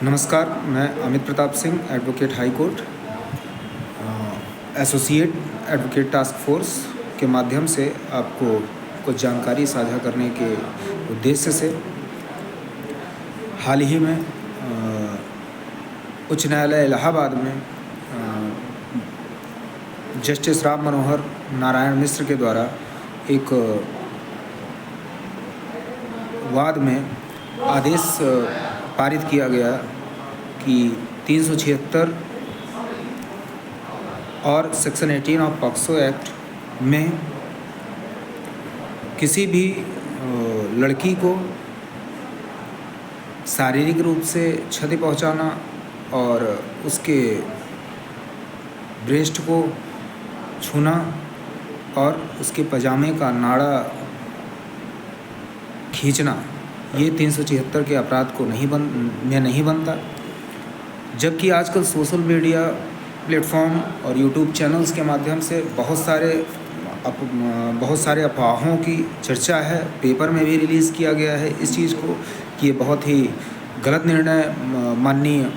नमस्कार, मैं Amit Pratap Singh, advocate high court, associate advocate task force के माध्यम से आपको कुछ जानकारी साझा करने के उद्देश्य से हाल ही में उच्च न्यायालय इलाहाबाद में जस्टिस राम मनोहर नारायण मिश्र के द्वारा एक वाद में आदेश पारित किया गया कि 376 और सेक्शन 18 ऑफ पॉक्सो एक्ट में किसी भी लड़की को शारीरिक रूप से क्षति पहुंचाना और उसके ब्रेस्ट को छूना और उसके पजामे का नाड़ा खींचना, ये 376 के अपराध को नहीं बनता। जबकि आजकल सोशल मीडिया प्लेटफॉर्म और यूट्यूब चैनल्स के माध्यम से बहुत सारे अफवाहों की चर्चा है। पेपर में भी रिलीज़ किया गया है इस चीज़ को कि ये बहुत ही गलत निर्णय माननीय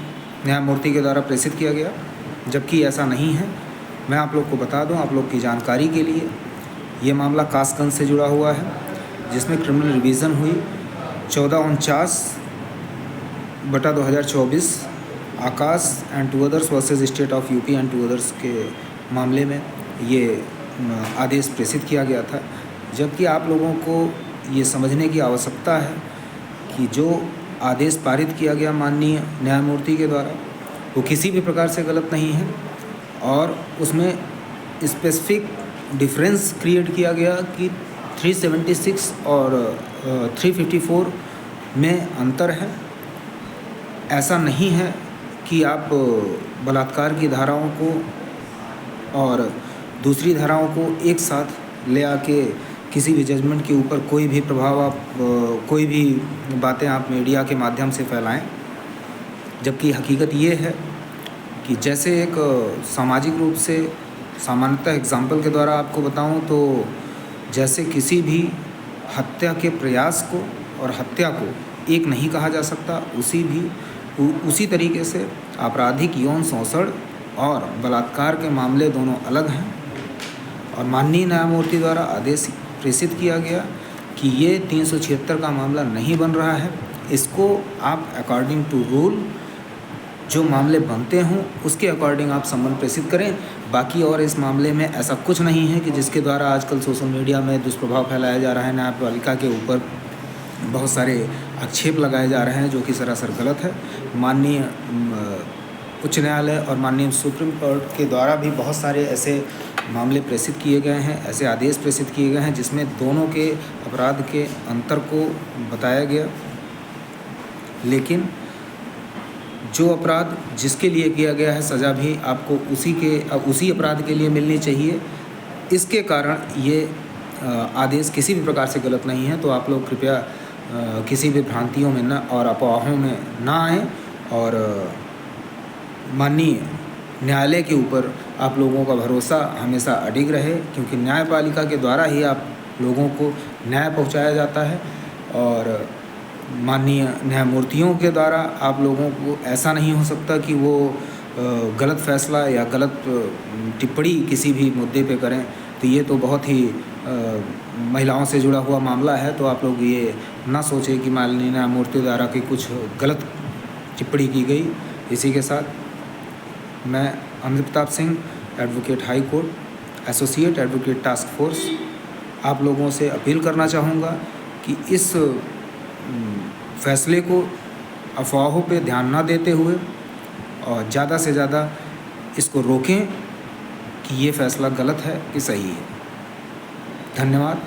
न्यायमूर्ति के द्वारा प्रेषित किया गया, जबकि ऐसा नहीं है। मैं आप लोग को बता दूं, आप लोग की जानकारी के लिए, ये मामला कासगंज से जुड़ा हुआ है, जिसमें क्रिमिनल रिवीजन हुई 1449/2024 Akash and two others versus state of UP and two others के मामले में ये आदेश प्रेषित किया गया था। जबकि आप लोगों को ये समझने की आवश्यकता है कि जो आदेश पारित किया गया माननीय न्यायमूर्ति के द्वारा, वो किसी भी प्रकार से गलत नहीं है और उसमें स्पेसिफिक डिफरेंस क्रिएट किया गया कि 376 और 354 में अंतर है। ऐसा नहीं है कि आप बलात्कार की धाराओं को और दूसरी धाराओं को एक साथ ले आके किसी भी जजमेंट के ऊपर कोई भी बातें आप मीडिया के माध्यम से फैलाएं। जबकि हकीकत ये है कि जैसे एक सामाजिक रूप से सामान्यतः एग्जाम्पल के द्वारा आपको बताऊं तो जैसे किसी भी हत्या के प्रयास को और हत्या को एक नहीं कहा जा सकता, उसी तरीके से आपराधिक यौन शोषण और बलात्कार के मामले दोनों अलग हैं। और माननीय न्यायमूर्ति द्वारा आदेश प्रेषित किया गया कि ये 376 का मामला नहीं बन रहा है। इसको आप अकॉर्डिंग टू रूल जो मामले बनते हों उसके अकॉर्डिंग आप सम्मन प्रेषित करें। बाकी और इस मामले में ऐसा कुछ नहीं है कि जिसके द्वारा आजकल सोशल मीडिया में दुष्प्रभाव फैलाया जा रहा है, न्यायपालिका के ऊपर बहुत सारे आक्षेप लगाए जा रहे हैं, जो कि सरासर गलत है। माननीय उच्च न्यायालय और माननीय सुप्रीम कोर्ट के द्वारा भी बहुत सारे ऐसे मामले प्रेषित किए गए हैं, ऐसे आदेश प्रेषित किए गए हैं जिसमें दोनों के अपराध के अंतर को बताया गया। लेकिन जो अपराध जिसके लिए किया गया है, सज़ा भी आपको उसी अपराध के लिए मिलनी चाहिए। इसके कारण ये आदेश किसी भी प्रकार से गलत नहीं है। तो आप लोग कृपया किसी भी भ्रांतियों में और अफवाहों में ना आएँ और माननीय न्यायालय के ऊपर आप लोगों का भरोसा हमेशा अडिग रहे, क्योंकि न्यायपालिका के द्वारा ही आप लोगों को न्याय पहुंचाया जाता है। और माननीय न्यायमूर्तियों के द्वारा आप लोगों को ऐसा नहीं हो सकता कि वो गलत फैसला या गलत टिप्पणी किसी भी मुद्दे पे करें। तो ये तो बहुत ही महिलाओं से जुड़ा हुआ मामला है, तो आप लोग ये ना सोचें कि माननीय न्यायमूर्ति द्वारा की कुछ गलत टिप्पणी की गई। इसी के साथ मैं Amit Pratap Singh, advocate high court, associate advocate task force, आप लोगों से अपील करना चाहूँगा कि इस फैसले को अफवाहों पे ध्यान ना देते हुए और ज़्यादा से ज़्यादा इसको रोकें कि ये फ़ैसला गलत है कि सही है। धन्यवाद।